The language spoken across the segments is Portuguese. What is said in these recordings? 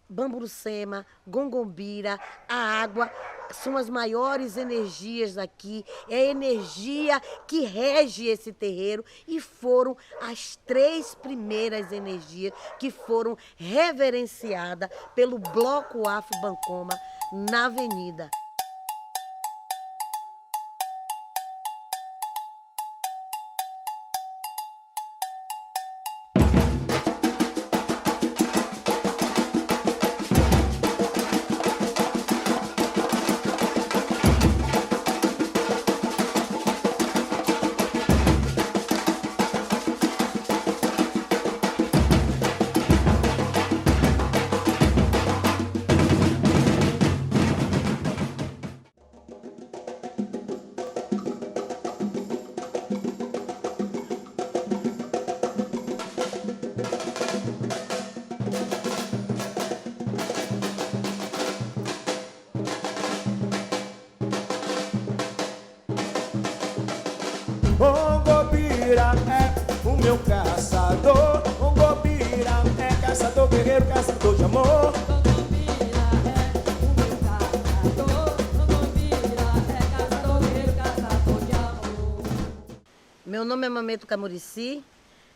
Bamburucema, Gongombira, a água são as maiores energias daqui, é a energia que rege esse terreiro e foram as 3 primeiras energias que foram reverenciadas pelo Bloco Afro Bancoma na Avenida. Ongobira é o meu caçador. Ongobira é caçador, guerreiro, caçador de amor. Ongobira é o meu caçador. Ongobira é caçador, guerreiro, caçador de amor. Meu nome é Mameto Camurici,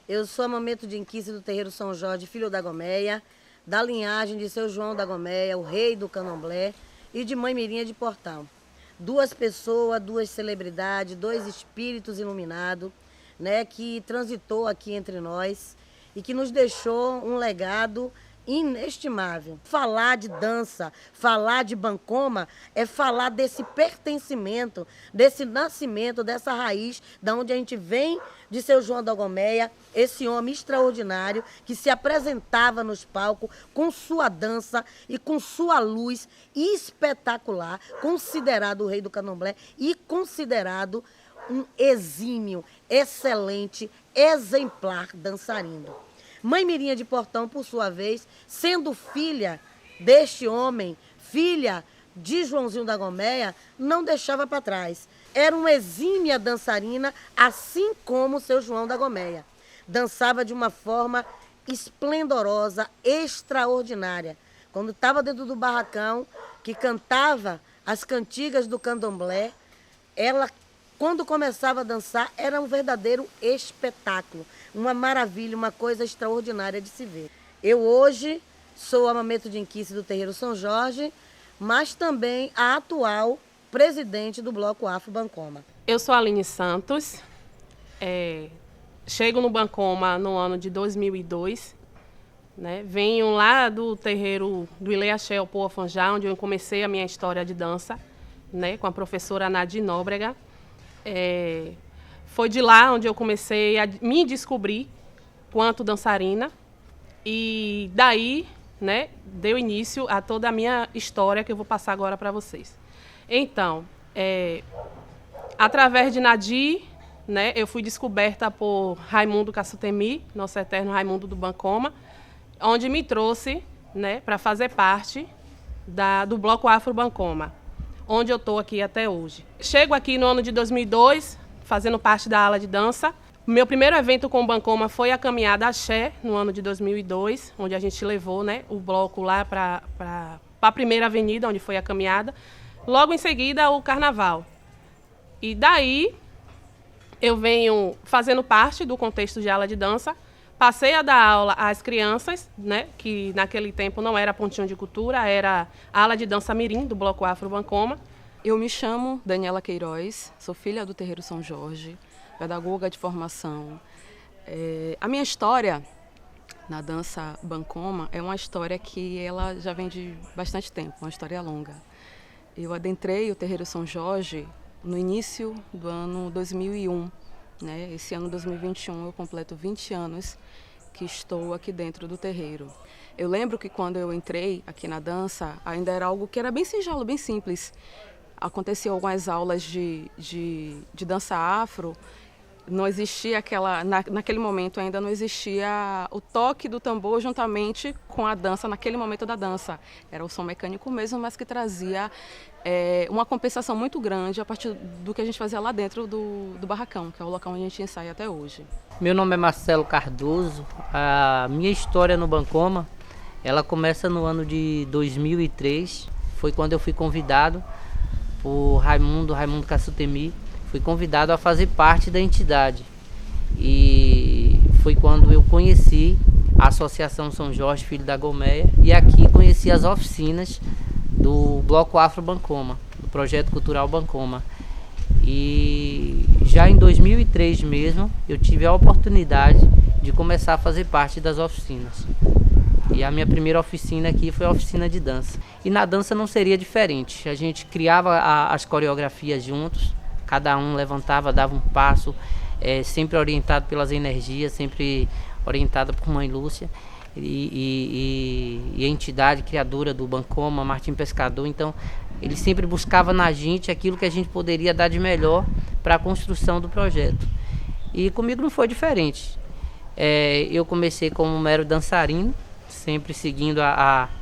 eu sou a Mameto de Inquice do Terreiro São Jorge, filho da Gomeia, da linhagem de seu João da Gomeia, o rei do candomblé, e de mãe Mirinha de Portal. 2 pessoas, 2 celebridades, 2 espíritos iluminados, né, que transitou aqui entre nós e que nos deixou um legado inestimável. Falar de dança, falar de Bancoma é falar desse pertencimento, desse nascimento, dessa raiz, da onde a gente vem de seu João da Gomeia, esse homem extraordinário que se apresentava nos palcos com sua dança e com sua luz espetacular, considerado o rei do candomblé e considerado um exímio, excelente, exemplar dançarino. Mãe Mirinha de Portão, por sua vez, sendo filha deste homem, filha de Joãozinho da Gomeia, não deixava para trás. Era uma exímia dançarina, assim como seu João da Gomeia. Dançava de uma forma esplendorosa, extraordinária. Quando estava dentro do barracão, que cantava as cantigas do candomblé, ela, quando começava a dançar, era um verdadeiro espetáculo, uma maravilha, uma coisa extraordinária de se ver. Eu hoje sou a Mameto de Inquice do Terreiro São Jorge, mas também a atual presidente do Bloco Afro Bancoma. Eu sou a Aline Santos, chego no Bancoma no ano de 2002, né? Venho lá do terreiro do Ilê Axé Poa Fanjá, onde eu comecei a minha história de dança, né? Com a professora Nadir Nóbrega. Foi de lá onde eu comecei a me descobrir quanto dançarina e daí, né, deu início a toda a minha história que eu vou passar agora para vocês. Então, através de Nadir, né, eu fui descoberta por Raimundo Cassutemi, nosso eterno Raimundo do Bancoma, onde me trouxe, né, para fazer parte do Bloco Afro Bancoma, onde eu estou aqui até hoje. Chego aqui no ano de 2002, fazendo parte da ala de dança. O meu primeiro evento com o Bancoma foi a Caminhada Axé, no ano de 2002, onde a gente levou, né, o bloco lá para a primeira avenida, onde foi a caminhada. Logo em seguida, o Carnaval. E daí, eu venho fazendo parte do contexto de ala de dança. Passei a dar aula às crianças, né, que naquele tempo não era pontinho de cultura, era a ala de dança mirim do Bloco Afro Bancoma. Eu me chamo Daniela Queiroz, sou filha do Terreiro São Jorge, pedagoga de formação. A minha história na dança Bancoma é uma história que ela já vem de bastante tempo, uma história longa. Eu adentrei o Terreiro São Jorge no início do ano 2001. Né? Esse ano 2021 eu completo 20 anos que estou aqui dentro do terreiro. Eu lembro que quando eu entrei aqui na dança, ainda era algo que era bem singelo, bem simples. Aconteciam algumas aulas de dança afro, não existia naquele momento ainda não existia o toque do tambor juntamente com a dança, naquele momento da dança. Era o som mecânico mesmo, mas que trazia uma compensação muito grande a partir do que a gente fazia lá dentro do barracão, que é o local onde a gente ensaia até hoje. Meu nome é Marcelo Cardoso, a minha história no Bancoma Ela começa no ano de 2003, foi quando eu fui convidado por Raimundo Cassutemi, fui convidado a fazer parte da entidade. E foi quando eu conheci a Associação São Jorge Filho da Gomeia e aqui conheci as oficinas do Bloco Afro Bancoma, do Projeto Cultural Bancoma. E já em 2003 mesmo eu tive a oportunidade de começar a fazer parte das oficinas. E a minha primeira oficina aqui foi a oficina de dança. E na dança não seria diferente. A gente criava as coreografias juntos, cada um levantava, dava um passo, sempre orientado pelas energias, sempre orientada por Mãe Lúcia e a entidade criadora do Bancoma, Martim Pescador. Então, ele sempre buscava na gente aquilo que a gente poderia dar de melhor para a construção do projeto. E comigo não foi diferente. Eu comecei como mero dançarino, sempre seguindo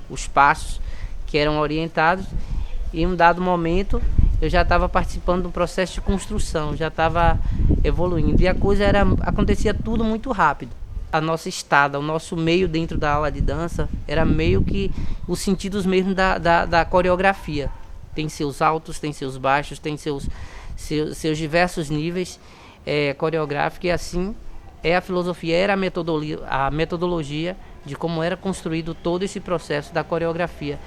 os passos que eram orientados, e em um dado momento eu já estava participando do processo de construção, já estava evoluindo, e a coisa acontecia tudo muito rápido. A nossa estada, o nosso meio dentro da aula de dança era meio que os sentidos mesmo da coreografia. Tem seus altos, tem seus baixos, tem seus diversos níveis coreográficos, e assim é a filosofia, era a metodologia de como era construído todo esse processo da coreografia.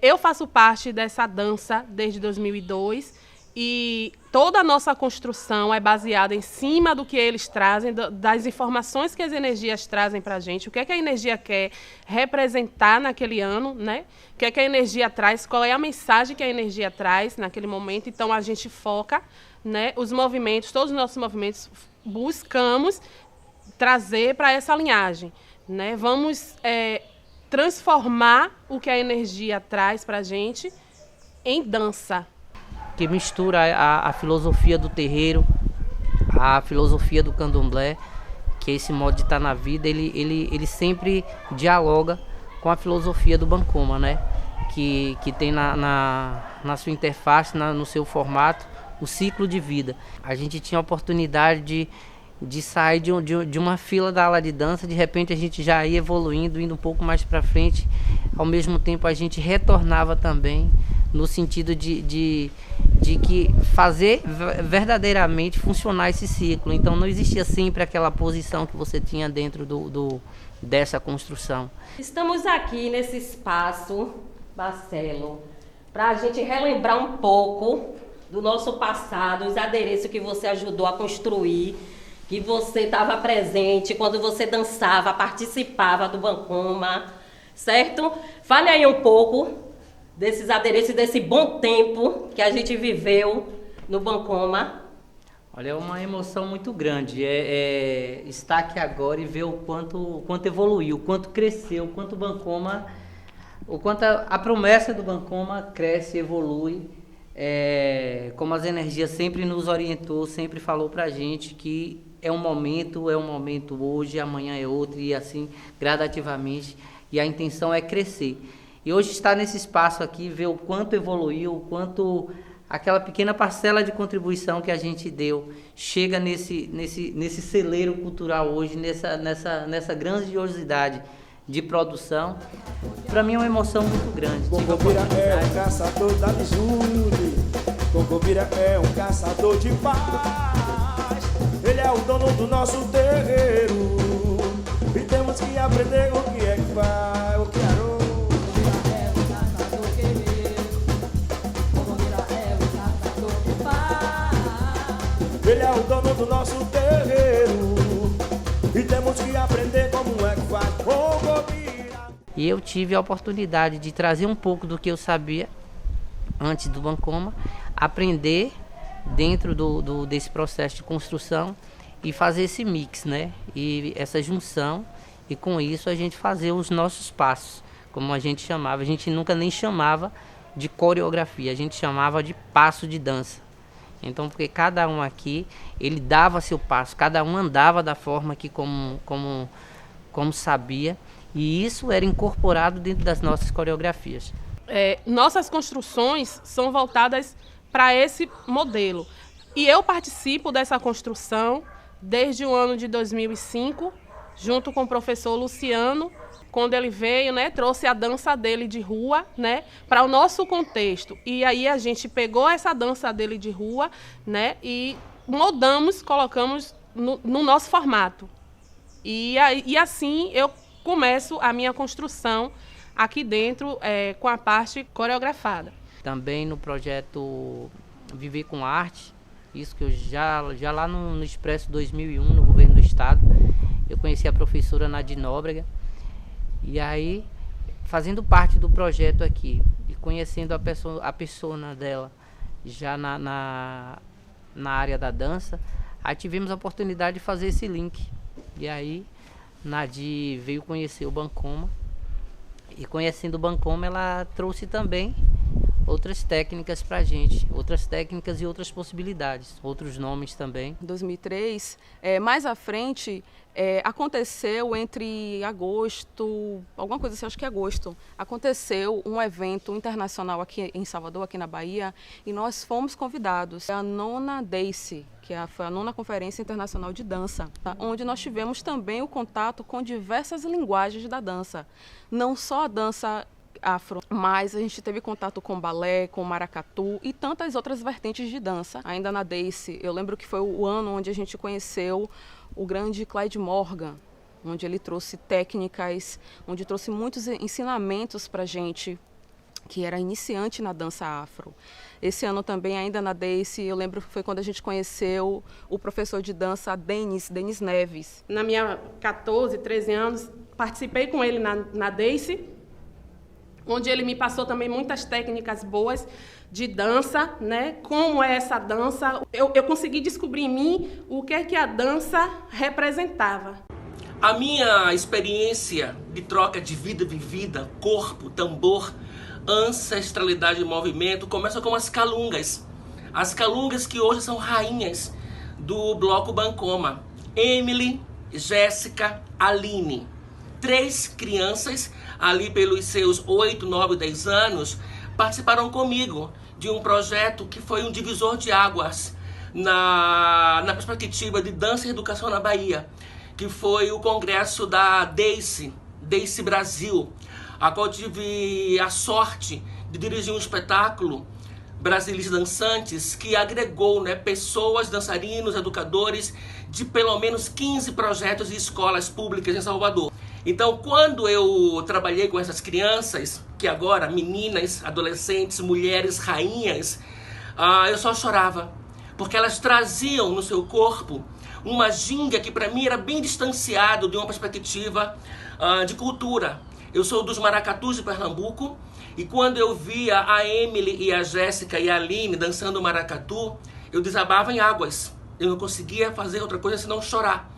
Eu faço parte dessa dança desde 2002 e toda a nossa construção é baseada em cima do que eles trazem, das informações que as energias trazem para a gente, o que é que a energia quer representar naquele ano, né? O que é que a energia traz, qual é a mensagem que a energia traz naquele momento. Então a gente foca, né, os movimentos, todos os nossos movimentos buscamos trazer para essa linhagem, né? Vamos transformar o que a energia traz para a gente em dança. Que mistura a filosofia do terreiro, a filosofia do candomblé, que é esse modo de estar na vida, ele sempre dialoga com a filosofia do Bancoma, né? Que tem na sua interface, no seu formato, o ciclo de vida. A gente tinha a oportunidade de sair de uma fila da aula de dança, de repente a gente já ia evoluindo, indo um pouco mais para frente, ao mesmo tempo a gente retornava também, no sentido de que fazer verdadeiramente funcionar esse ciclo. Então não existia sempre aquela posição que você tinha dentro dessa construção. Estamos aqui nesse espaço, Marcelo, para a gente relembrar um pouco do nosso passado, os adereços que você ajudou a construir, que você estava presente quando você dançava, participava do Bancoma, certo? Fale aí um pouco desses adereços, desse bom tempo que a gente viveu no Bancoma. Olha, é uma emoção muito grande, estar aqui agora e ver o quanto evoluiu, o quanto cresceu, o quanto o Bancoma, o quanto a promessa do Bancoma cresce, evolui, como as energias sempre nos orientou, sempre falou pra gente que é um momento hoje, amanhã é outro, e assim gradativamente, e a intenção é crescer. E hoje estar nesse espaço aqui, ver o quanto evoluiu, o quanto aquela pequena parcela de contribuição que a gente deu chega nesse celeiro cultural hoje, nessa grandiosidade de produção, para mim é uma emoção muito grande. Congobira é um caçador da Missouri, Congobira é um caçador de paz. Ele é o dono do nosso terreiro e temos que aprender o que é que faz, o que é Ele é o dono do nosso terreiro e temos que aprender como é que faz. E eu tive a oportunidade de trazer um pouco do que eu sabia antes do Bancoma, aprender dentro desse processo de construção e fazer esse mix, né? E essa junção, e com isso a gente fazer os nossos passos, como a gente chamava. A gente nunca nem chamava de coreografia, a gente chamava de passo de dança. Então, porque cada um aqui, ele dava seu passo, cada um andava da forma que como sabia, e isso era incorporado dentro das nossas coreografias. Nossas construções são voltadas para esse modelo. E eu participo dessa construção desde o ano de 2005, junto com o professor Luciano. Quando ele veio, né, trouxe a dança dele de rua, né, para o nosso contexto. E aí a gente pegou essa dança dele de rua, né, e moldamos, colocamos no nosso formato. E assim eu começo a minha construção aqui dentro com a parte coreografada. Também no projeto Viver com Arte, isso que eu já lá no Expresso 2001, no governo do estado, eu conheci a professora Nadine Nóbrega. E aí, fazendo parte do projeto aqui e conhecendo a persona dela já na área da dança, aí tivemos a oportunidade de fazer esse link. E aí, Nadi veio conhecer o Bancoma, e conhecendo o Bancoma, ela trouxe também outras técnicas pra gente, outras técnicas e outras possibilidades, outros nomes também. Em 2003, mais à frente, aconteceu entre agosto, alguma coisa assim, acho que agosto, aconteceu um evento internacional aqui em Salvador, aqui na Bahia, e nós fomos convidados. A nona DACE, que foi a nona Conferência Internacional de Dança, tá? Onde nós tivemos também o contato com diversas linguagens da dança, não só a dança afro, mas a gente teve contato com balé, com maracatu e tantas outras vertentes de dança. Ainda na DACE, eu lembro que foi o ano onde a gente conheceu o grande Clyde Morgan, onde ele trouxe técnicas, onde trouxe muitos ensinamentos para a gente que era iniciante na dança afro. Esse ano também, ainda na DACE, eu lembro que foi quando a gente conheceu o professor de dança Denis Neves. Na minha 14, 13 anos, participei com ele na DACE, onde ele me passou também muitas técnicas boas de dança, né? Como é essa dança. Eu consegui descobrir em mim o que é que a dança representava. A minha experiência de troca de vida vivida, corpo, tambor, ancestralidade e movimento começa com as calungas. As calungas que hoje são rainhas do bloco Bancoma. Emily, Jéssica, Aline. 3 crianças, ali pelos seus 8, 9, 10 anos, participaram comigo de um projeto que foi um divisor de águas na perspectiva de dança e educação na Bahia, que foi o congresso da DACE Brasil, a qual tive a sorte de dirigir um espetáculo, Brasileiros Dançantes, que agregou, né, pessoas, dançarinos, educadores de pelo menos 15 projetos e escolas públicas em Salvador. Então, quando eu trabalhei com essas crianças, que agora, meninas, adolescentes, mulheres, rainhas, eu só chorava, porque elas traziam no seu corpo uma ginga que para mim era bem distanciado de uma perspectiva de cultura. Eu sou dos maracatus de Pernambuco, e quando eu via a Emily e a Jéssica e a Aline dançando maracatu, eu desabava em águas. Eu não conseguia fazer outra coisa senão chorar.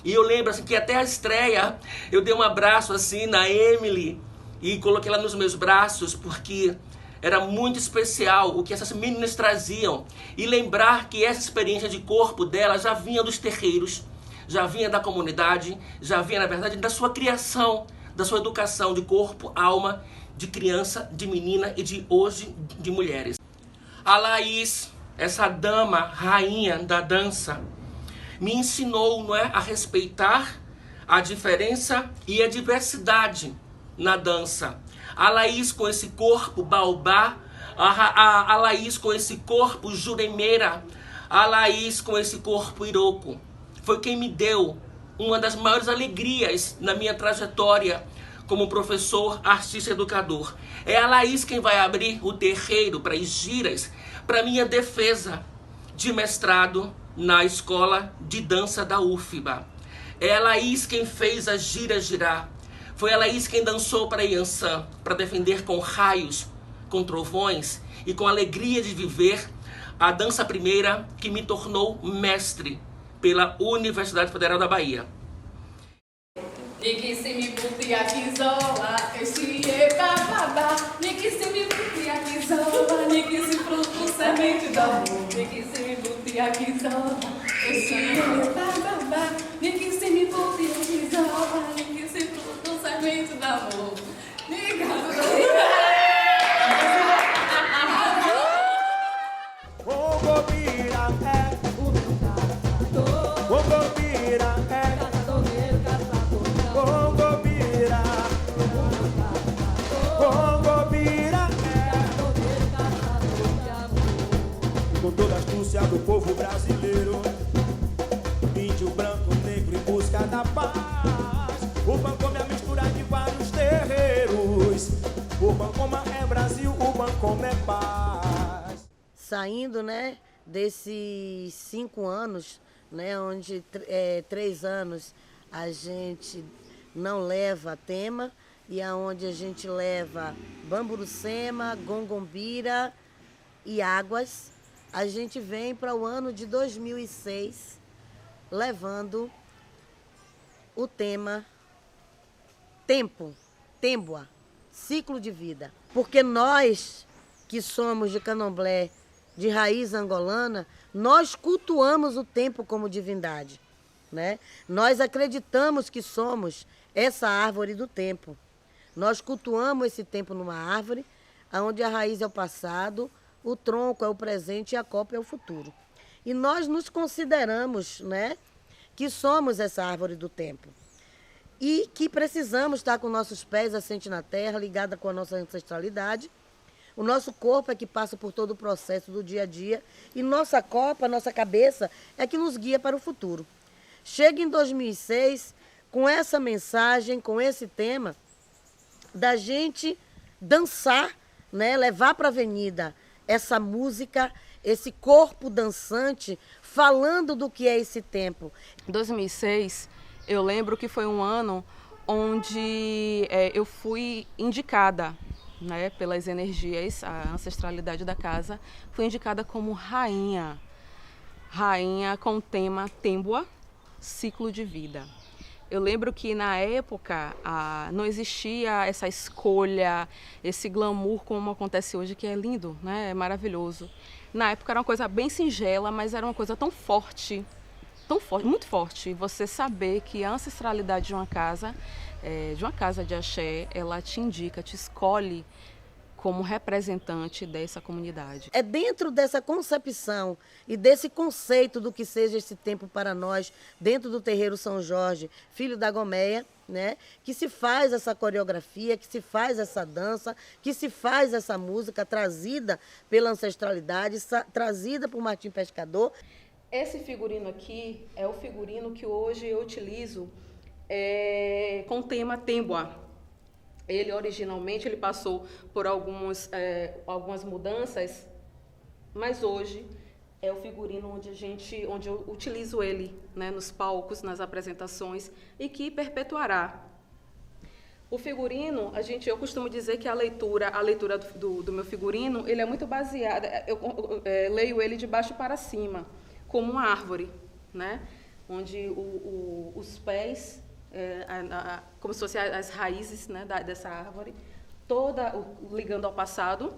E eu lembro assim, que até a estreia eu dei um abraço assim na Emily e coloquei ela nos meus braços, porque era muito especial o que essas meninas traziam. E lembrar que essa experiência de corpo dela já vinha dos terreiros, já vinha da comunidade, já vinha, na verdade, da sua criação, da sua educação de corpo, alma, de criança, de menina e de hoje de mulheres. A Laís, essa dama, rainha da dança, me ensinou, não é, a respeitar a diferença e a diversidade na dança. A Laís com esse corpo baobá, a Laís com esse corpo juremeira, a Laís com esse corpo iroco. Foi quem me deu uma das maiores alegrias na minha trajetória como professor, artista e educador. É a Laís quem vai abrir o terreiro para as giras, para minha defesa de mestrado na escola de dança da UFBA. É a Laís quem fez a gira girar. Foi a Laís quem dançou para Iansã, para defender com raios, com trovões e com alegria de viver a dança primeira que me tornou mestre pela Universidade Federal da Bahia. O Gobira é do povo brasileiro. Índio, branco, negro em busca da paz. O Bancoma é a mistura de vários terreiros. O Bancoma é Brasil, o Bancoma é paz. Saindo, né, desses 5 anos, né, onde 3 anos a gente não leva tema, e aonde a gente leva Bamburucema, Gongombira e Águas, a gente vem para o ano de 2006 levando o tema Tempo, Tembua, ciclo de vida. Porque nós que somos de candomblé, de raiz angolana, nós cultuamos o tempo como divindade, né? Nós acreditamos que somos essa árvore do tempo. Nós cultuamos esse tempo numa árvore, onde a raiz é o passado, o tronco é o presente e a copa é o futuro. E nós nos consideramos, né, que somos essa árvore do tempo. E que precisamos estar com nossos pés assentes na terra, ligada com a nossa ancestralidade. O nosso corpo é que passa por todo o processo do dia a dia. E nossa copa, nossa cabeça, é que nos guia para o futuro. Chega em 2006, com essa mensagem, com esse tema, da gente dançar, né, levar para a avenida essa música, esse corpo dançante, falando do que é esse tempo. Em 2006, eu lembro que foi um ano onde eu fui indicada, né, pelas energias, a ancestralidade da casa, fui indicada como rainha. Rainha com o tema Tembua, ciclo de vida. Eu lembro que na época não existia essa escolha, esse glamour como acontece hoje, que é lindo, né? É maravilhoso. Na época era uma coisa bem singela, mas era uma coisa tão forte, muito forte. Você saber que a ancestralidade de uma casa de axé, ela te indica, te escolhe como representante dessa comunidade. É dentro dessa concepção e desse conceito do que seja esse tempo para nós, dentro do terreiro São Jorge, filho da Gomeia, né, que se faz essa coreografia, que se faz essa dança, que se faz essa música trazida pela ancestralidade, trazida por Martim Pescador. Esse figurino aqui é o figurino que hoje eu utilizo com o tema Tembua. Ele originalmente passou por algumas mudanças, mas hoje é o figurino onde eu utilizo ele, né, nos palcos, nas apresentações, e que perpetuará. O figurino, eu costumo dizer que a leitura do meu figurino, ele é muito baseada, eu leio ele de baixo para cima, como uma árvore, né, onde os pés, como se fossem as raízes, né, dessa árvore, ligando ao passado,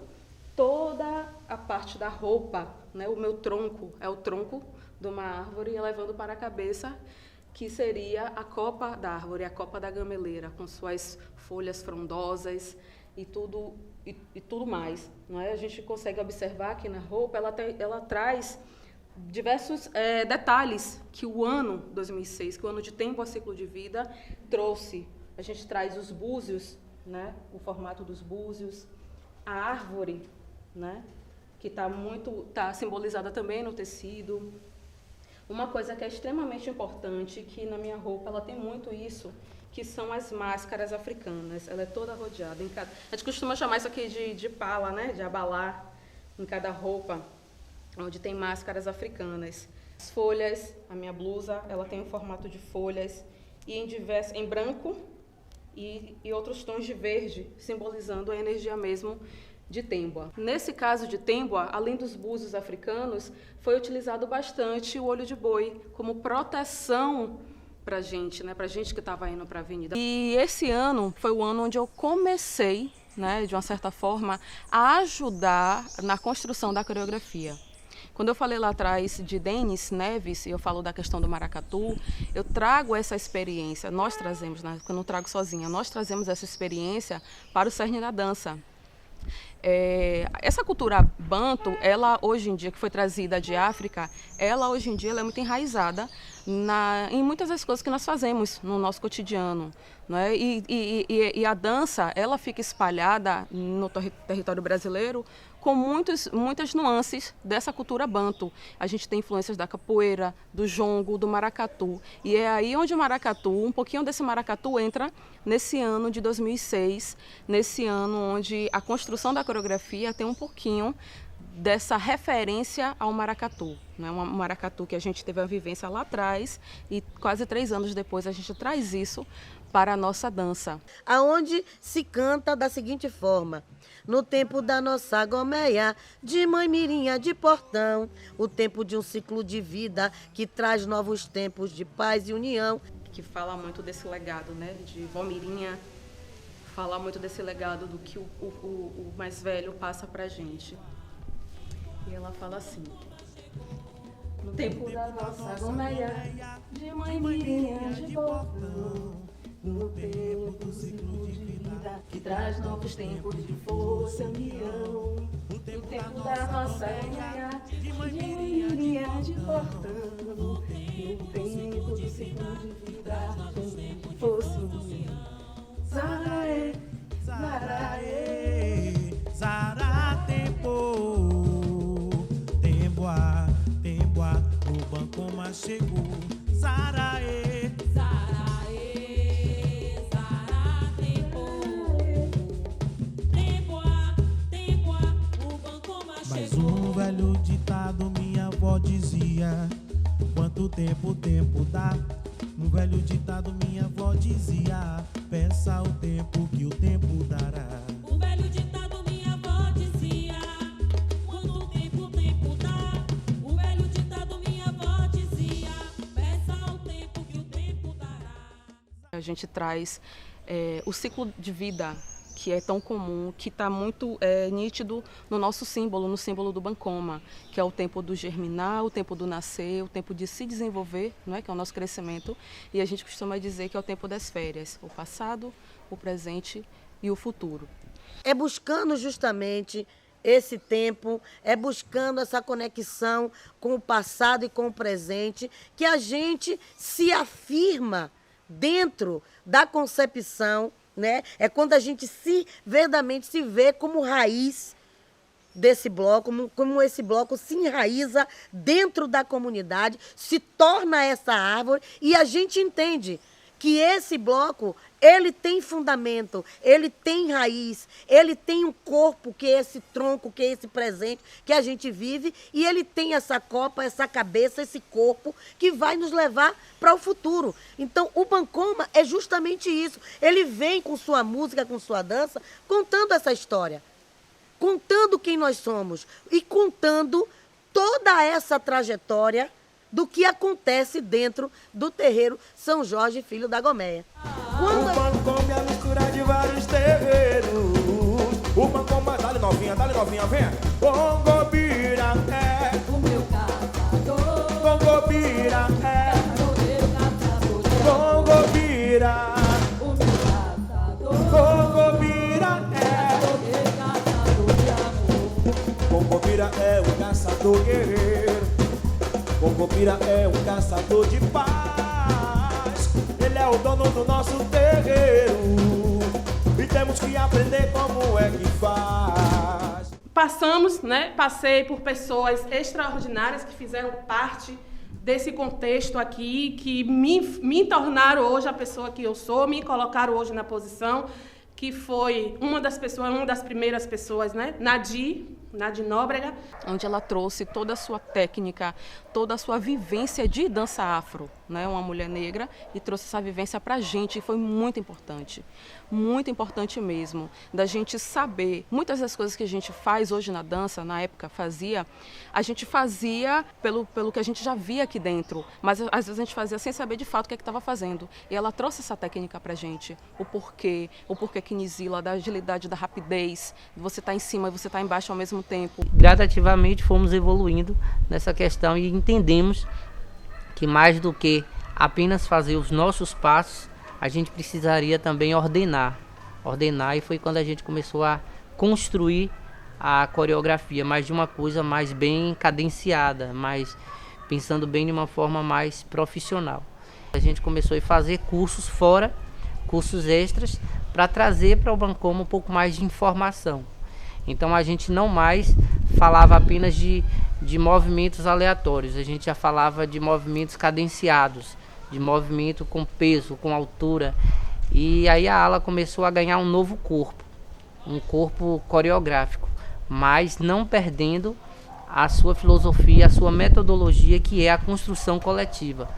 toda a parte da roupa, né, o meu tronco, é o tronco de uma árvore, levando para a cabeça, que seria a copa da árvore, a copa da gameleira, com suas folhas frondosas e tudo mais. Não é? A gente consegue observar que na roupa ela traz diversos detalhes que o ano 2006, que o ano de Tempo a Ciclo de Vida, trouxe. A gente traz os búzios, né, o formato dos búzios, a árvore, né, que está simbolizada também no tecido. Uma coisa que é extremamente importante, que na minha roupa ela tem muito isso, que são as máscaras africanas. Ela é toda rodeada. A gente costuma chamar isso aqui de pala, né, de abalar, em cada roupa, onde tem máscaras africanas. As folhas, a minha blusa, ela tem um formato de folhas, e em branco e outros tons de verde, simbolizando a energia mesmo de Tembua. Nesse caso de Tembua, além dos búzios africanos, foi utilizado bastante o olho de boi como proteção para a gente, né, para a gente que estava indo para a avenida. E esse ano foi o ano onde eu comecei, né, de uma certa forma, a ajudar na construção da coreografia. Quando eu falei lá atrás de Denis Neves, e eu falo da questão do maracatu, eu trago essa experiência, nós trazemos, né, eu não trago sozinha, nós trazemos essa experiência para o cerne da dança. Essa cultura banto, ela hoje em dia, que foi trazida de África, ela hoje em dia ela é muito enraizada em muitas das coisas que nós fazemos no nosso cotidiano, não é? E a dança, ela fica espalhada no território brasileiro com muitas nuances dessa cultura banto. A gente tem influências da capoeira, do jongo, do maracatu. E é aí onde o maracatu, um pouquinho desse maracatu entra nesse ano de 2006, nesse ano onde a construção da coreografia tem um pouquinho dessa referência ao maracatu, né? Um maracatu que a gente teve a vivência lá atrás e quase 3 anos depois a gente traz isso para a nossa dança. Aonde se canta da seguinte forma: no tempo da nossa gomeia, de mãe mirinha de portão, o tempo de um ciclo de vida que traz novos tempos de paz e união. Que fala muito desse legado, né, de vó Mirinha, fala muito desse legado do que o mais velho passa pra gente. E ela fala assim: no tempo da nossa gomeia, de mãe mirinha de portão, no tempo do ciclo de vida que traz novos tempos de força e união. No tempo da nossa gomeia, de mãe mirinha de portão, no tempo do ciclo de vida de força e união. Zaraê, zaraê, Zara tempo. Temboa, o Bancoma chegou. Zaraê, Zaraê, Zara tempo. Tempoa, o Bancoma chegou. mais um velho ditado minha avó dizia: quanto tempo o tempo dá? Um velho ditado minha avó dizia: peça o tempo que o tempo dará. Um velho ditado minha avó dizia: quanto tempo o tempo dá. Um velho ditado minha avó dizia: peça o tempo que o tempo dará. A gente traz o ciclo de vida que é tão comum, que está muito nítido no nosso símbolo, no símbolo do Bancoma, que é o tempo do germinar, o tempo do nascer, o tempo de se desenvolver, não é? Que é o nosso crescimento, e a gente costuma dizer que é o tempo das férias, o passado, o presente e o futuro. É buscando justamente esse tempo, é buscando essa conexão com o passado e com o presente, que a gente se afirma dentro da concepção, né? É quando a gente verdadeiramente se vê como raiz desse bloco, como esse bloco se enraiza dentro da comunidade, se torna essa árvore, e a gente entende que esse bloco, ele tem fundamento, ele tem raiz, ele tem um corpo, que é esse tronco, que é esse presente que a gente vive, e ele tem essa copa, essa cabeça, esse corpo que vai nos levar para o futuro. Então, o Bancoma é justamente isso. Ele vem com sua música, com sua dança, contando essa história, contando quem nós somos e contando toda essa trajetória do que acontece dentro do terreiro São Jorge, filho da Gomeia. O Bancoma é a mistura de vários terreiros. O Bancoma, dá-lhe novinha, venha. Congobira é O meu caçador, Congobira é caçador, caçador de Congobira. O meu caçador, Congobira é caçador de amor. Congobira é um caçador guerreiro. Congobira é um caçador de paz. Ele é o dono do nosso terreiro e temos que aprender como é que faz. Passei por pessoas extraordinárias que fizeram parte desse contexto aqui, que me tornaram hoje a pessoa que eu sou, me colocaram hoje na posição, que foi uma das primeiras pessoas, né? Nadi Nóbrega, onde ela trouxe toda a sua técnica, toda a sua vivência de dança afro, né? Uma mulher negra, e trouxe essa vivência para a gente, e foi muito importante mesmo, da gente saber. Muitas das coisas que a gente faz hoje na dança, na época a gente fazia pelo que a gente já via aqui dentro, mas às vezes a gente fazia sem saber de fato o que é que estava fazendo. E ela trouxe essa técnica para a gente, o porquê Kinizila, da agilidade, da rapidez, você tá em cima e você tá embaixo ao mesmo tempo. Gradativamente fomos evoluindo nessa questão e entendemos que mais do que apenas fazer os nossos passos, a gente precisaria também ordenar, e foi quando a gente começou a construir a coreografia, mais de uma coisa mais bem cadenciada, mais pensando bem de uma forma mais profissional. A gente começou a fazer cursos fora, cursos extras, para trazer para o Bancoma um pouco mais de informação. Então a gente não mais falava apenas de movimentos aleatórios, a gente já falava de movimentos cadenciados, de movimento com peso, com altura. E aí a ala começou a ganhar um novo corpo, um corpo coreográfico, mas não perdendo a sua filosofia, a sua metodologia, que é a construção coletiva.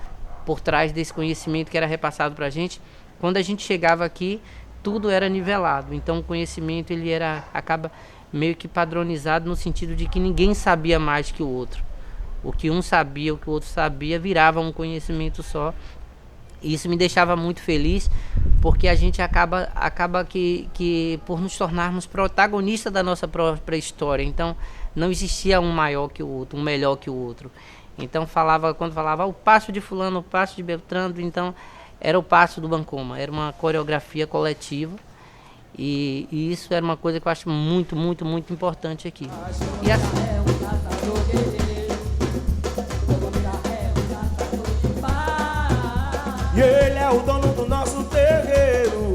Por trás desse conhecimento que era repassado para a gente, quando a gente chegava aqui, tudo era nivelado. Então o conhecimento ele acaba meio que padronizado no sentido de que ninguém sabia mais que o outro. O que um sabia, o que o outro sabia, virava um conhecimento só. E isso me deixava muito feliz, porque a gente acaba que por nos tornarmos protagonistas da nossa própria história. Então não existia um maior que o outro, um melhor que o outro. Então quando falava o passo de fulano, o passo de Beltrano, então era o passo do Bancoma, era uma coreografia coletiva. E isso era uma coisa que eu acho muito, muito, muito importante aqui. E E ele é o dono do nosso terreiro,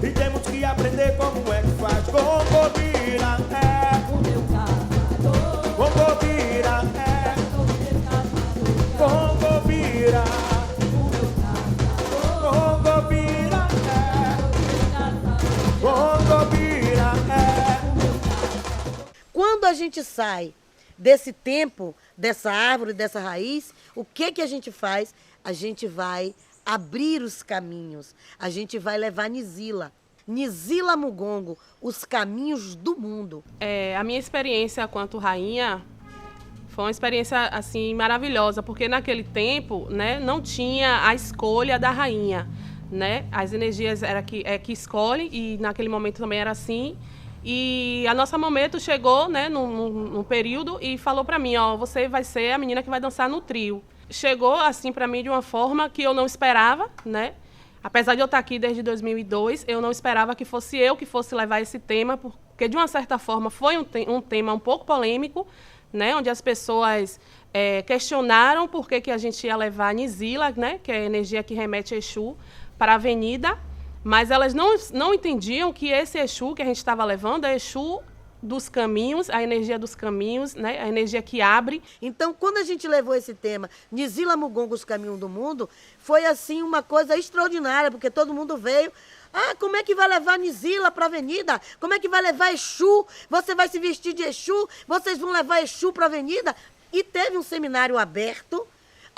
e temos que aprender como é que faz. Concobira, Concobira, Concobira, Concobira, Concobira. Quando a gente sai desse tempo, dessa árvore, dessa raiz, o que a gente faz? A gente vai abrir os caminhos, a gente vai levar Nizila Mugongo, os caminhos do mundo. A minha experiência quanto rainha foi uma experiência assim maravilhosa, porque naquele tempo, né, não tinha a escolha da rainha, né? As energias era que escolhe, e naquele momento também era assim. E a nossa momento chegou, né, num período e falou para mim, ó, você vai ser a menina que vai dançar no trio. Chegou assim para mim de uma forma que eu não esperava, né? Apesar de eu estar aqui desde 2002, eu não esperava que fosse eu que fosse levar esse tema, porque de uma certa forma foi um tema um pouco polêmico, né? Onde as pessoas questionaram por que a gente ia levar a Nizila, né? Que é a energia que remete a Exu, para a avenida, mas elas não entendiam que esse Exu que a gente estava levando é Exu dos caminhos, a energia dos caminhos, né? A energia que abre. Então, quando a gente levou esse tema, Nizila Mugongo, os caminhos do mundo, foi assim uma coisa extraordinária, porque todo mundo veio. Ah, como é que vai levar Nizila para a avenida? Como é que vai levar Exu? Você vai se vestir de Exu? Vocês vão levar Exu para a avenida? E teve um seminário aberto,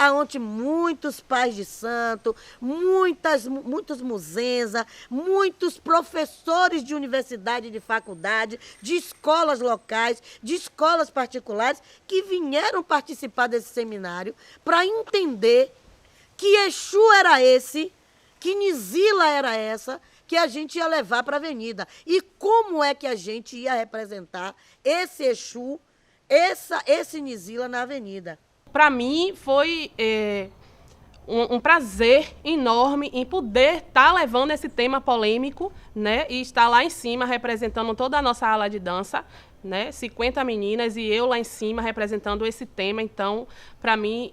aonde muitos pais de santo, muitos muzenza, muitos professores de universidade, de faculdade, de escolas locais, de escolas particulares, que vieram participar desse seminário para entender que Exu era esse, que Nizila era essa, que a gente ia levar para a avenida. E como é que a gente ia representar esse Exu, esse Nizila na avenida. Para mim foi um prazer enorme em poder estar levando esse tema polêmico, né, e estar lá em cima representando toda a nossa ala de dança, né, 50 meninas e eu lá em cima representando esse tema. Então, para mim,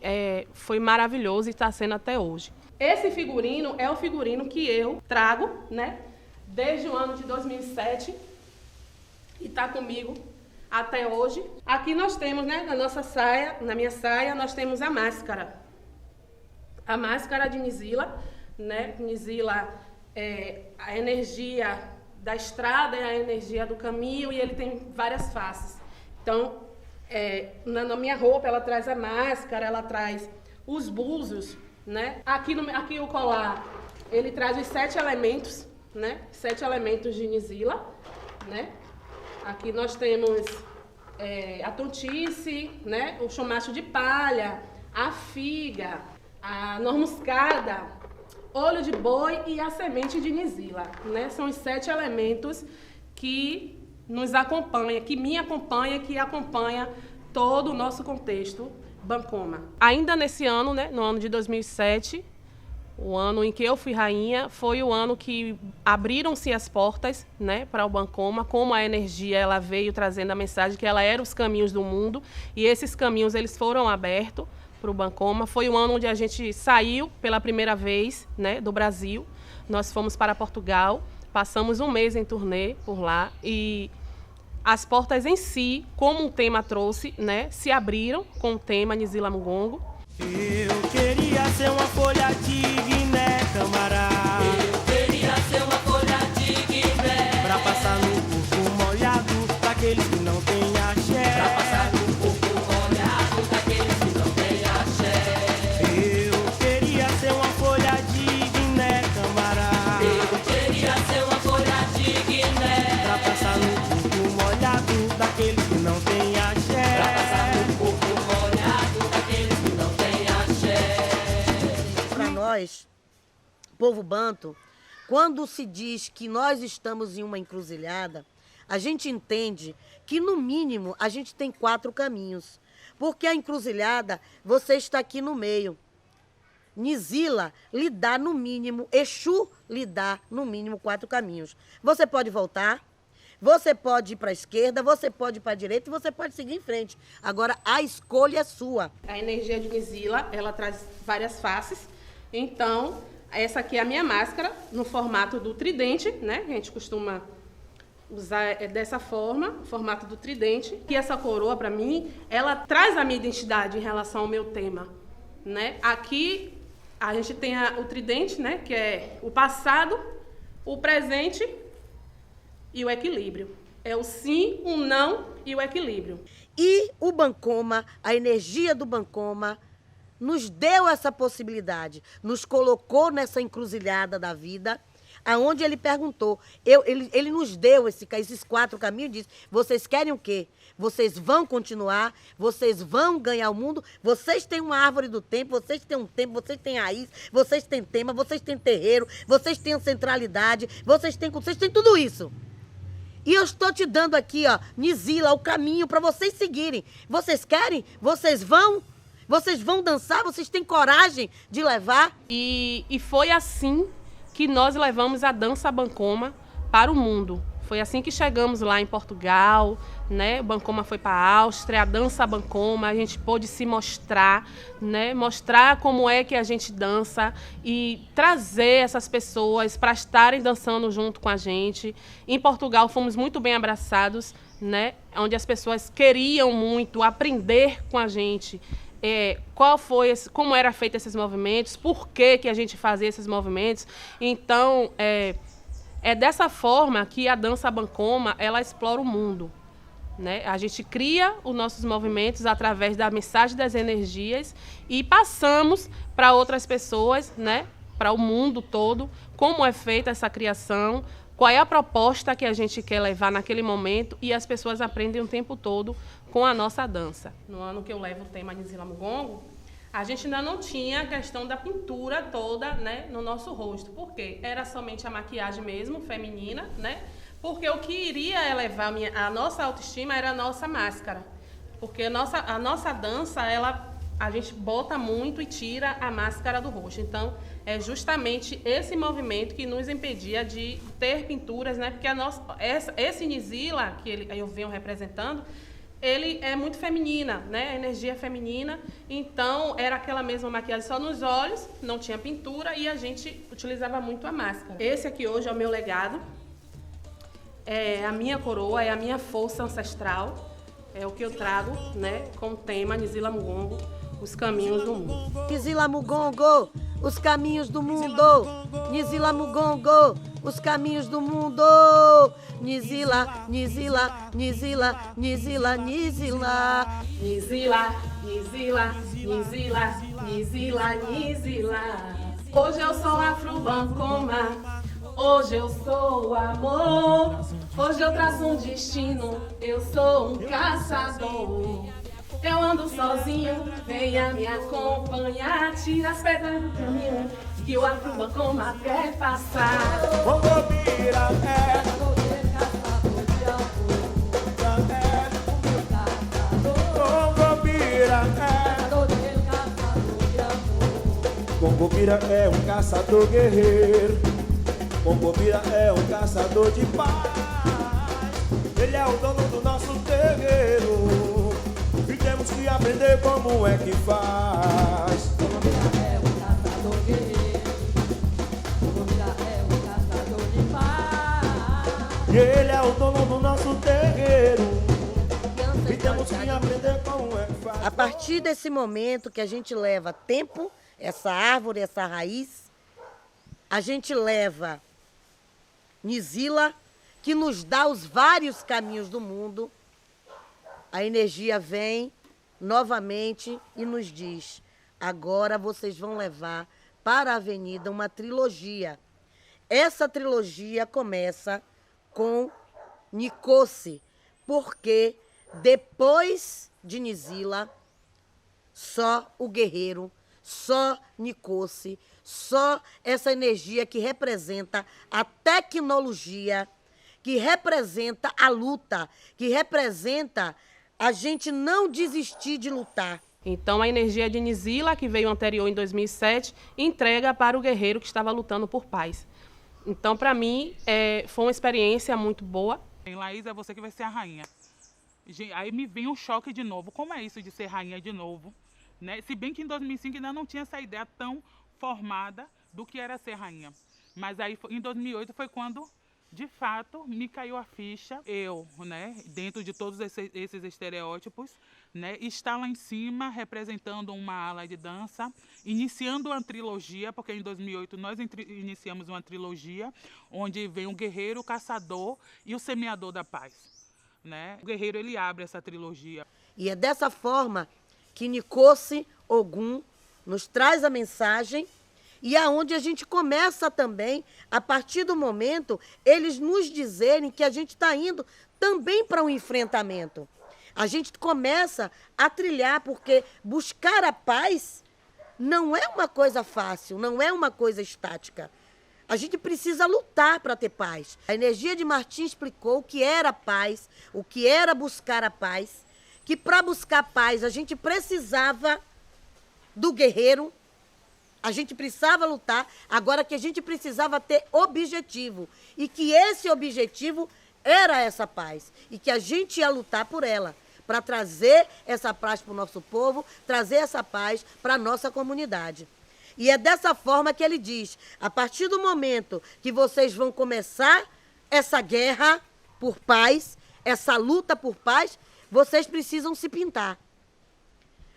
foi maravilhoso e está sendo até hoje. Esse figurino é o figurino que eu trago, né, desde o ano de 2007 e está comigo até hoje. Aqui nós temos, né, na nossa saia, na minha saia, nós temos a máscara. A máscara de Nizila, né? Nizila é a energia da estrada, é a energia do caminho, e ele tem várias faces. Então, na minha roupa, ela traz a máscara, ela traz os búzios, né? Aqui o colar, ele traz os 7 elementos, né? 7 elementos de Nizila, né? Aqui nós temos a tontice, né? O chumacho de palha, a figa, a noz moscada, olho de boi e a semente de Nizila, né? São os 7 elementos que nos acompanham, que me acompanha, que acompanha todo o nosso contexto Bancoma. Ainda nesse ano, né? No ano de 2007, o ano em que eu fui rainha, foi o ano que abriram-se as portas, né, para o Bancoma, como a energia ela veio trazendo a mensagem que ela era os caminhos do mundo, e esses caminhos eles foram abertos para o Bancoma. Foi o ano onde a gente saiu pela primeira vez, né, do Brasil. Nós fomos para Portugal, passamos um mês em turnê por lá, e as portas em si, como um tema trouxe, né, se abriram com o tema Nizila Mugongo. Eu queria ser uma folha de Guiné, camarada. Eu queria ser uma folha de Guiné, Pra passar no corpo molhado daqueles que não têm axé. pra passar no corpo molhado daqueles que não têm axé. Eu queria ser uma folha de Guiné, camarada. Eu queria ser uma folha de Guiné, Pra passar no corpo molhado daqueles que não têm axé. pra passar no corpo molhado daqueles que não têm axé. Para nós, povo banto, quando se diz que nós estamos em uma encruzilhada, a gente entende que, no mínimo, a gente tem 4 caminhos. Porque a encruzilhada, você está aqui no meio. Nizila lhe dá, no mínimo, Exu lhe dá, no mínimo, 4 caminhos. Você pode voltar, você pode ir para a esquerda, você pode ir para a direita e você pode seguir em frente. Agora, a escolha é sua. A energia de Nizila, ela traz várias faces. Então, essa aqui é a minha máscara, no formato do tridente, né? A gente costuma usar dessa forma, formato do tridente. E essa coroa, para mim, ela traz a minha identidade em relação ao meu tema, né? Aqui, a gente tem o tridente, né? Que é o passado, o presente e o equilíbrio. É o sim, o não e o equilíbrio. E o Bancoma, a energia do Bancoma, nos deu essa possibilidade, nos colocou nessa encruzilhada da vida, aonde ele perguntou, ele nos deu esses 4 caminhos e disse, vocês querem o quê? Vocês vão continuar, vocês vão ganhar o mundo, vocês têm uma árvore do tempo, vocês têm um tempo, vocês têm raiz, vocês têm tema, vocês têm terreiro, vocês têm centralidade, vocês têm tudo isso. E eu estou te dando aqui, ó, Nizila, o caminho para vocês seguirem. Vocês querem? Vocês vão? Vocês vão dançar? Vocês têm coragem de levar? E foi assim que nós levamos a dança Bancoma para o mundo. Foi assim que chegamos lá em Portugal, né? O Bancoma foi para a Áustria, a dança Bancoma, a gente pôde se mostrar, né? Mostrar como é que a gente dança e trazer essas pessoas para estarem dançando junto com a gente. Em Portugal fomos muito bem abraçados, né? Onde as pessoas queriam muito aprender com a gente. Como era feito esses movimentos, por que a gente fazia esses movimentos. Então, é dessa forma que a dança Bancoma, ela explora o mundo, né? A gente cria os nossos movimentos através da mensagem das energias e passamos para outras pessoas, né? Para o mundo todo, como é feita essa criação, qual é a proposta que a gente quer levar naquele momento, e as pessoas aprendem o tempo todo com a nossa dança. No ano que eu levo o tema Nizila Mugongo, a gente ainda não tinha a questão da pintura toda, né, no nosso rosto. Por quê? Era somente a maquiagem mesmo, feminina, né? Porque o que iria elevar a nossa autoestima era a nossa máscara. Porque a nossa dança, a gente bota muito e tira a máscara do rosto. Então, é justamente esse movimento que nos impedia de ter pinturas, né? Porque esse Nizila, que eu venho representando, ele é muito feminina, né? A energia é feminina. Então, era aquela mesma maquiagem só nos olhos, não tinha pintura e a gente utilizava muito a máscara. Esse aqui hoje é o meu legado. É a minha coroa, é a minha força ancestral. É o que eu trago, né? Com o tema Nizila Mugongo, os caminhos do mundo. Nizila Mugongo, os caminhos do mundo. Nizila Mugongo, os caminhos do mundo. Nizila, Nizila, Nizila, Nizila, Nizila. Nizila, Nizila, Nizila, Nizila, Nizila. Hoje eu sou Afro-Bancoma, hoje eu sou amor. Hoje eu traço um destino, eu sou um caçador. Eu ando sozinho, venha me acompanhar. Tira as pedras do caminho que o Afro-Bancoma quer passar. Concubira é um caçador guerreiro, Concubira é um caçador de paz. Ele é o dono do nosso terreiro e temos que aprender como é que faz. Concubira é um caçador guerreiro, Concubira é um caçador de paz. E ele é o dono do nosso terreiro e temos que aprender como é que faz. A partir desse momento que a gente leva tempo, essa árvore, essa raiz, a gente leva Nizila, que nos dá os vários caminhos do mundo. A energia vem novamente e nos diz: agora vocês vão levar para a avenida uma trilogia. Essa trilogia começa com Nicose, porque depois de Nizila, só o guerreiro, só Nicose, só essa energia que representa a tecnologia, que representa a luta, que representa a gente não desistir de lutar. Então, a energia de Nizila, que veio anterior em 2007, entrega para o guerreiro que estava lutando por paz. Então, para mim, foi uma experiência muito boa. Laís, é você que vai ser a rainha. Aí me vem um choque de novo. Como é isso de ser rainha de novo? Né? Se bem que em 2005 ainda não tinha essa ideia tão formada do que era ser rainha. Mas aí em 2008 foi quando, de fato, me caiu a ficha. Eu, né, dentro de todos esses estereótipos, né, está lá em cima representando uma ala de dança, iniciando uma trilogia, porque em 2008 nós iniciamos uma trilogia onde vem o guerreiro, o caçador e o semeador da paz. Né? O guerreiro, ele abre essa trilogia. E é dessa forma que Nicose Ogum nos traz a mensagem e aonde a gente começa também, a partir do momento, eles nos dizerem que a gente está indo também para um enfrentamento. A gente começa a trilhar, porque buscar a paz não é uma coisa fácil, não é uma coisa estática. A gente precisa lutar para ter paz. A energia de Martim explicou o que era paz, o que era buscar a paz, que para buscar paz a gente precisava do guerreiro, a gente precisava lutar, agora que a gente precisava ter objetivo, e que esse objetivo era essa paz, e que a gente ia lutar por ela, para trazer essa paz para o nosso povo, trazer essa paz para a nossa comunidade. E é dessa forma que ele diz: a partir do momento que vocês vão começar essa guerra por paz, essa luta por paz, vocês precisam se pintar.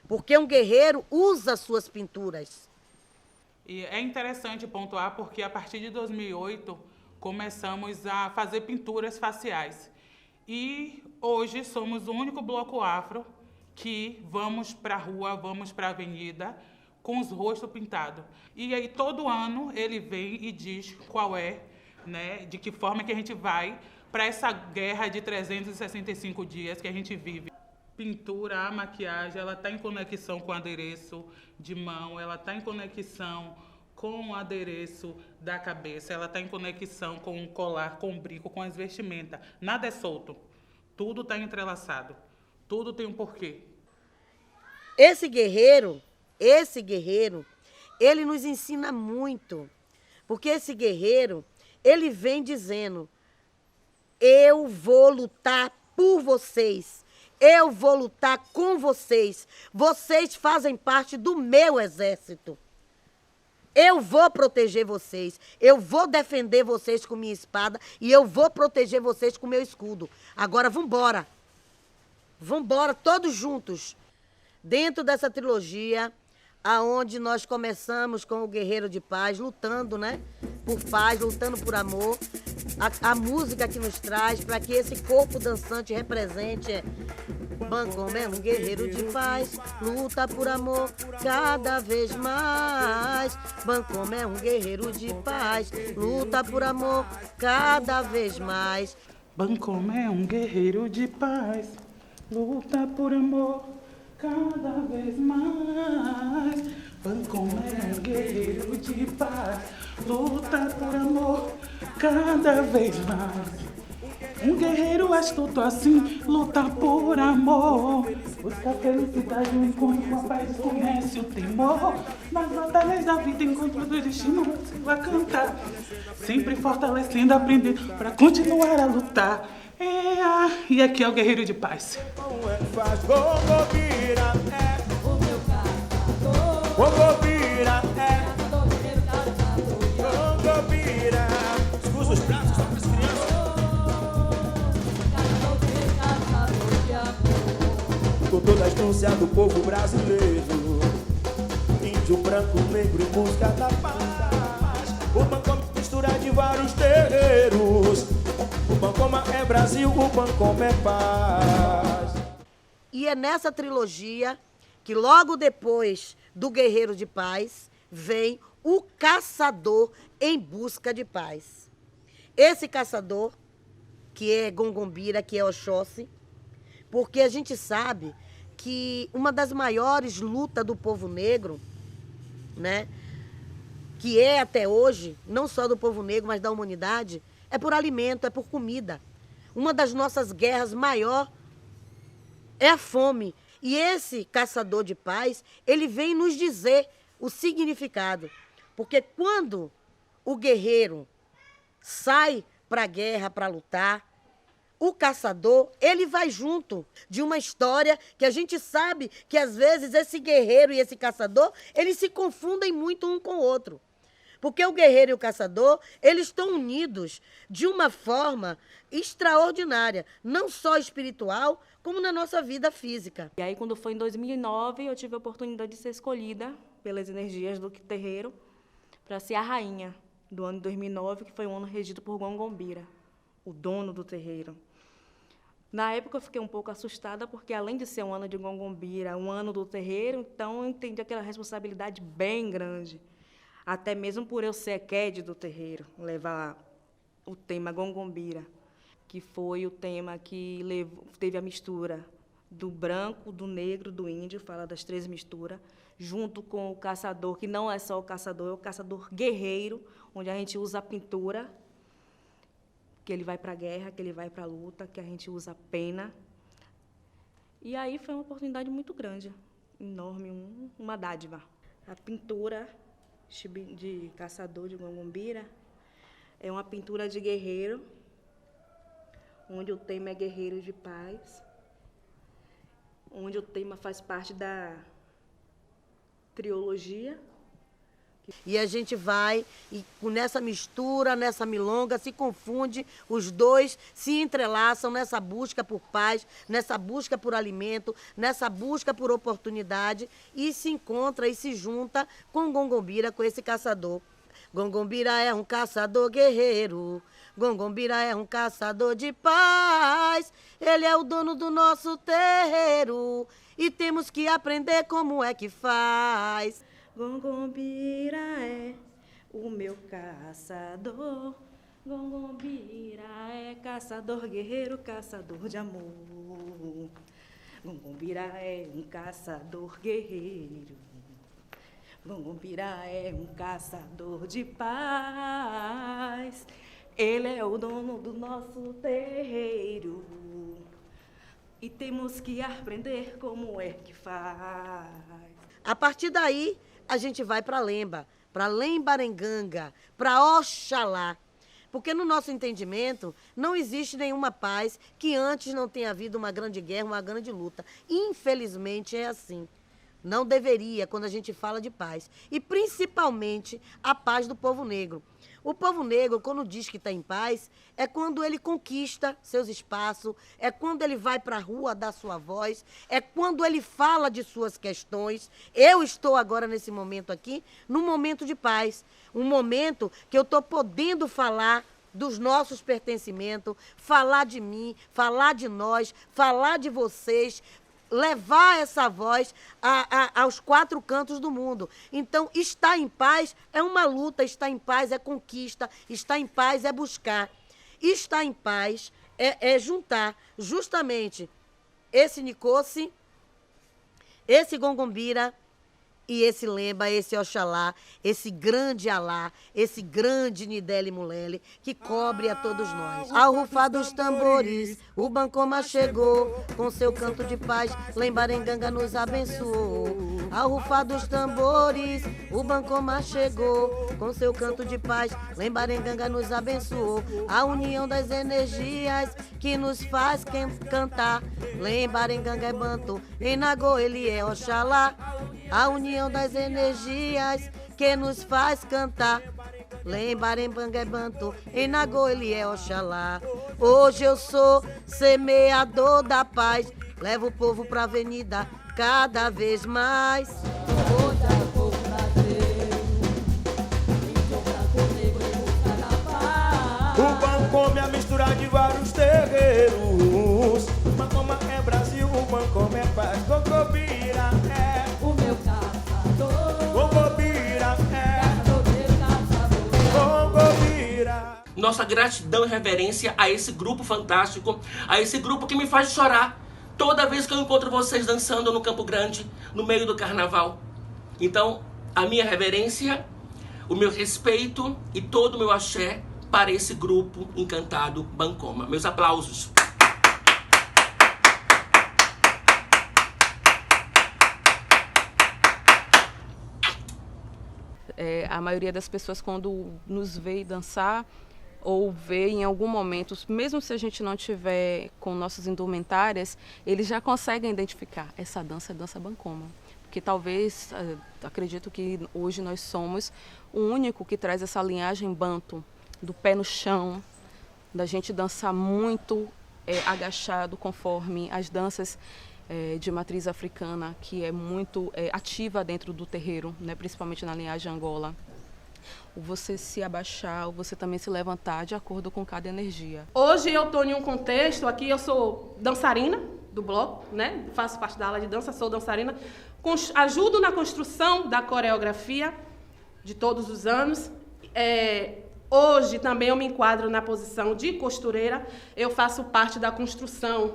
Porque um guerreiro usa suas pinturas. E é interessante pontuar porque a partir de 2008 começamos a fazer pinturas faciais. E hoje somos o único bloco afro que vamos para a rua, vamos para a avenida com os rostos pintados. E aí todo ano ele vem e diz qual é, né, de que forma que a gente vai para essa guerra de 365 dias que a gente vive. Pintura, a maquiagem, ela está em conexão com o adereço de mão, ela está em conexão com o adereço da cabeça, ela está em conexão com o colar, com o brinco, com as vestimentas. Nada é solto, tudo está entrelaçado, tudo tem um porquê. Esse guerreiro, ele nos ensina muito, porque esse guerreiro, ele vem dizendo: eu vou lutar por vocês, eu vou lutar com vocês, vocês fazem parte do meu exército. Eu vou proteger vocês, eu vou defender vocês com minha espada e eu vou proteger vocês com meu escudo. Agora vambora, vambora todos juntos. Dentro dessa trilogia, aonde nós começamos com o guerreiro de paz, lutando, né, por paz, lutando por amor. A música que nos traz para que esse corpo dançante represente Bancoma é um guerreiro de paz, luta por amor cada vez mais. Bancoma é um guerreiro de paz, luta por amor cada vez mais. Bancoma é um guerreiro de paz, luta por amor cada vez mais. Bancoma é um guerreiro de paz, luta por amor cada vez mais. Um guerreiro astuto assim, luta por amor. Busca a felicidade, o encontro com a paz, desconhece o temor. Nas batalhas da vida, encontro do destino, você vai cantar. Sempre fortalecendo, aprendendo pra continuar a lutar. E aqui é o guerreiro de paz. Como é que faz? Gongobira é o meu caçador. Gongobira é Gongobira. Escusa os braços só para as crianças. Com toda a astúcia do povo brasileiro, índio, branco, negro em busca da paz. O Bancoma é mistura de vários terreiros. O Bancoma é Brasil, o Bancoma é paz. E é nessa trilogia que logo depois do Guerreiro de Paz vem o Caçador em Busca de Paz. Esse caçador, que é Gongombira, que é Oxóssi, porque a gente sabe que uma das maiores lutas do povo negro, né, que é até hoje, não só do povo negro, mas da humanidade, é por alimento, é por comida. Uma das nossas guerras maior é a fome. E esse caçador de paz, ele vem nos dizer o significado. Porque quando o guerreiro sai para a guerra, para lutar, o caçador, ele vai junto de uma história que a gente sabe que às vezes esse guerreiro e esse caçador, eles se confundem muito um com o outro. Porque o guerreiro e o caçador, eles estão unidos de uma forma extraordinária, não só espiritual, como na nossa vida física. E aí, quando foi em 2009, eu tive a oportunidade de ser escolhida pelas energias do terreiro para ser a rainha do ano de 2009, que foi um ano regido por Gongombira, o dono do terreiro. Na época, eu fiquei um pouco assustada, porque além de ser um ano de Gongombira, um ano do terreiro, então eu entendi aquela responsabilidade bem grande. Até mesmo por eu ser Ekede do terreiro, levar o tema Gongombira, que foi o tema que teve a mistura do branco, do negro, do índio, fala das 3 misturas, junto com o caçador, que não é só o caçador, é o caçador guerreiro, onde a gente usa a pintura, que ele vai para a guerra, que ele vai para a luta, que a gente usa a pena. E aí foi uma oportunidade muito grande, enorme, uma dádiva. A pintura de caçador de Gongombira é uma pintura de guerreiro, onde o tema é guerreiro de paz, onde o tema faz parte da trilogia. E a gente vai, e nessa mistura, nessa milonga, se confunde, os dois se entrelaçam nessa busca por paz, nessa busca por alimento, nessa busca por oportunidade, e se encontra e se junta com Gongombira, com esse caçador. Gongombira é um caçador guerreiro, Gongombira é um caçador de paz, ele é o dono do nosso terreiro, e temos que aprender como é que faz. Gongombira é o meu caçador, Gongombira é caçador guerreiro, caçador de amor. Gongombira é um caçador guerreiro, Gongombira é um caçador de paz. Ele é o dono do nosso terreiro e temos que aprender como é que faz. A partir daí, a gente vai para Lembarenganga, para Oxalá. Porque no nosso entendimento, não existe nenhuma paz que antes não tenha havido uma grande guerra, uma grande luta. Infelizmente é assim. Não deveria, quando a gente fala de paz. E principalmente a paz do povo negro. O povo negro, quando diz que está em paz, é quando ele conquista seus espaços, é quando ele vai para a rua dar sua voz, é quando ele fala de suas questões. Eu estou agora, nesse momento aqui, num momento de paz. Um momento que eu estou podendo falar dos nossos pertencimentos, falar de mim, falar de nós, falar de vocês, levar essa voz aos 4 cantos do mundo. Então, estar em paz é uma luta, estar em paz é conquista, estar em paz é buscar. Estar em paz é juntar justamente esse Nicossi, esse Gongombira E esse Lemba, esse Oxalá, esse grande Alá, esse grande Nidele Mulele, que cobre a todos nós. Ao rufar dos tambores, o Bancoma chegou, com seu canto de paz, Lembarenganga nos abençoou. Ao rufar dos tambores, o Bancoma chegou, com seu canto de paz, Lembarenganga nos abençoou. A união das energias que nos faz cantar, Lembarenganga é Banto, Enagô ele é Oxalá. A união das energias que nos faz cantar, Lembarenganga é Banto, Enagô ele é Oxalá. Hoje eu sou semeador da paz, levo o povo pra avenida cada vez mais. O Bancoma é a mistura de vários terreiros. Bancoma é Brasil, o Bancoma é paz. Gogobira é O meu caçador, Gogobira é Gogobira. Nossa gratidão e reverência a esse grupo fantástico, a esse grupo que me faz chorar toda vez que eu encontro vocês dançando no Campo Grande, no meio do carnaval. Então, a minha reverência, o meu respeito e todo o meu axé para esse grupo encantado Bancoma. Meus aplausos. A maioria das pessoas, quando nos vê dançar ou vê em algum momento, mesmo se a gente não tiver com nossas indumentárias, eles já conseguem identificar essa dança é dança Bancoma. Porque talvez, acredito que hoje nós somos o único que traz essa linhagem banto, do pé no chão, da gente dançar muito agachado, conforme as danças de matriz africana, que é muito ativa dentro do terreiro, né, principalmente na linhagem Angola. O você se abaixar, o você também se levantar de acordo com cada energia. Hoje eu estou em um contexto, aqui eu sou dançarina do bloco, né? Faço parte da aula de dança, sou dançarina, ajudo na construção da coreografia de todos os anos. Hoje também eu me enquadro na posição de costureira, eu faço parte da construção,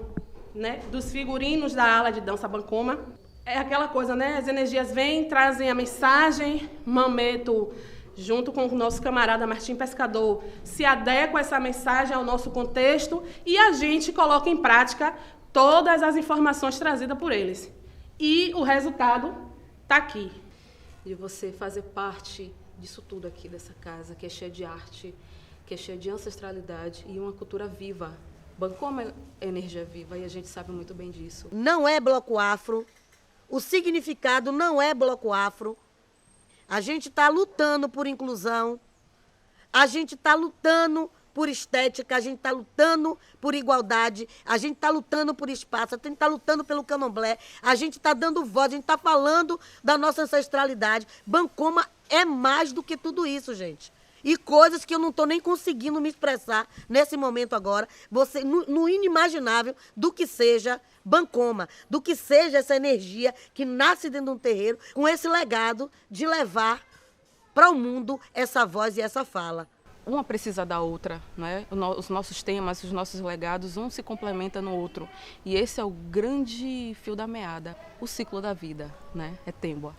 né, dos figurinos da ala de dança Bancoma. É aquela coisa, né? As energias vêm, trazem a mensagem, Mameto, junto com o nosso camarada Martim Pescador, se adequa essa mensagem ao nosso contexto e a gente coloca em prática todas as informações trazidas por eles. E o resultado está aqui. De você fazer parte disso tudo aqui, dessa casa, que é cheia de arte, que é cheia de ancestralidade e uma cultura viva. Bancoma é energia viva e a gente sabe muito bem disso. Não é bloco afro, o significado não é bloco afro. A gente está lutando por inclusão, a gente está lutando por estética, a gente está lutando por igualdade, a gente está lutando por espaço, a gente está lutando pelo candomblé, a gente está dando voz, a gente está falando da nossa ancestralidade. Bancoma é mais do que tudo isso, gente. E coisas que eu não estou nem conseguindo me expressar nesse momento agora, no inimaginável do que seja Bancoma, do que seja essa energia que nasce dentro de um terreiro, com esse legado de levar para o mundo essa voz e essa fala. Uma precisa da outra, né? Os nossos temas, os nossos legados, um se complementa no outro. E esse é o grande fio da meada, o ciclo da vida, né? É Temboa.